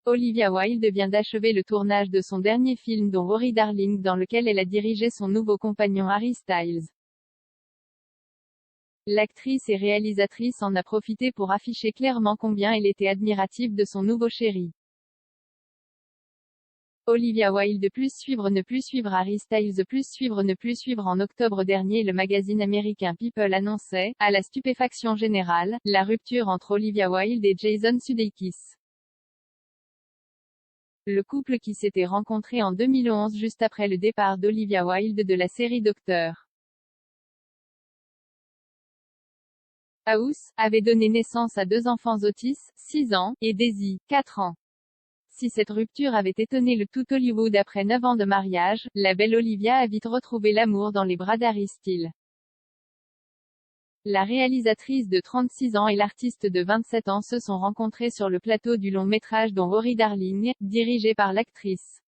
Olivia Wilde vient d'achever le tournage de son dernier film dont Rory Darling, dans lequel elle a dirigé son nouveau compagnon Harry Styles. L'actrice et réalisatrice en a profité pour afficher clairement combien elle était admirative de son nouveau chéri. Olivia Wilde plus suivre ne plus suivre Harry Styles plus suivre ne plus suivre. En octobre dernier, le magazine américain People annonçait, à la stupéfaction générale, la rupture entre Olivia Wilde et Jason Sudeikis. Le couple qui s'était rencontré en 2011 juste après le départ d'Olivia Wilde de la série Dr. House, avait donné naissance à 2 enfants, Otis, 6 ans, et Daisy, 4 ans. Si cette rupture avait étonné le tout Hollywood après 9 ans de mariage, la belle Olivia a vite retrouvé l'amour dans les bras d'Harry Styles. La réalisatrice de 36 ans et l'artiste de 27 ans se sont rencontrés sur le plateau du long-métrage dont Rory Darling, dirigé par l'actrice.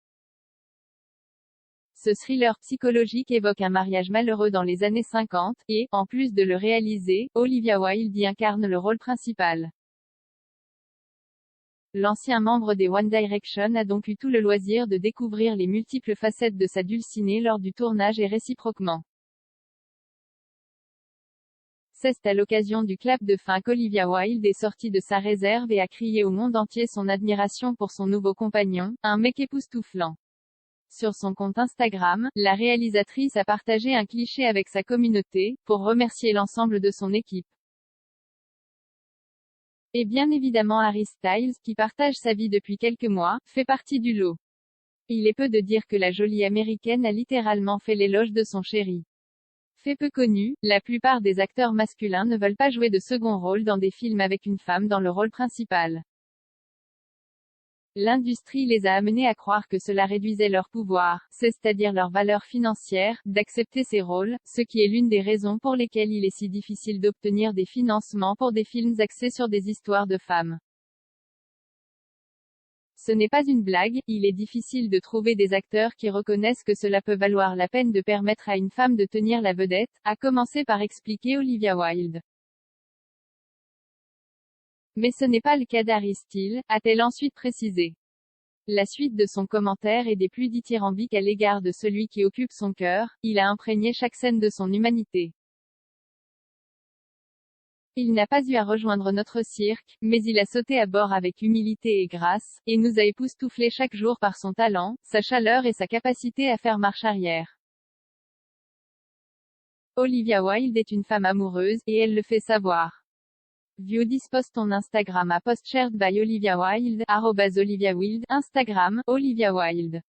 Ce thriller psychologique évoque un mariage malheureux dans les années 50, et, en plus de le réaliser, Olivia Wilde y incarne le rôle principal. L'ancien membre des One Direction a donc eu tout le loisir de découvrir les multiples facettes de sa dulcinée lors du tournage et réciproquement. C'est à l'occasion du clap de fin qu'Olivia Wilde est sortie de sa réserve et a crié au monde entier son admiration pour son nouveau compagnon, un mec époustouflant. Sur son compte Instagram, la réalisatrice a partagé un cliché avec sa communauté, pour remercier l'ensemble de son équipe. Et bien évidemment Harry Styles, qui partage sa vie depuis quelques mois, fait partie du lot. Il est peu de dire que la jolie américaine a littéralement fait l'éloge de son chéri. Fait peu connu, la plupart des acteurs masculins ne veulent pas jouer de second rôle dans des films avec une femme dans le rôle principal. L'industrie les a amenés à croire que cela réduisait leur pouvoir, c'est-à-dire leur valeur financière, d'accepter ces rôles, ce qui est l'une des raisons pour lesquelles il est si difficile d'obtenir des financements pour des films axés sur des histoires de femmes. Ce n'est pas une blague, il est difficile de trouver des acteurs qui reconnaissent que cela peut valoir la peine de permettre à une femme de tenir la vedette, à commencer par expliquer Olivia Wilde. Mais ce n'est pas le cas d'Harry Styles, a-t-elle ensuite précisé. La suite de son commentaire est des plus dithyrambiques à l'égard de celui qui occupe son cœur, il a imprégné chaque scène de son humanité. Il n'a pas eu à rejoindre notre cirque, mais il a sauté à bord avec humilité et grâce, et nous a époustouflés chaque jour par son talent, sa chaleur et sa capacité à faire marche arrière. Olivia Wilde est une femme amoureuse, et elle le fait savoir. View this post on Instagram à post shared by Olivia Wilde, @Olivia Wilde, Instagram, Olivia Wilde.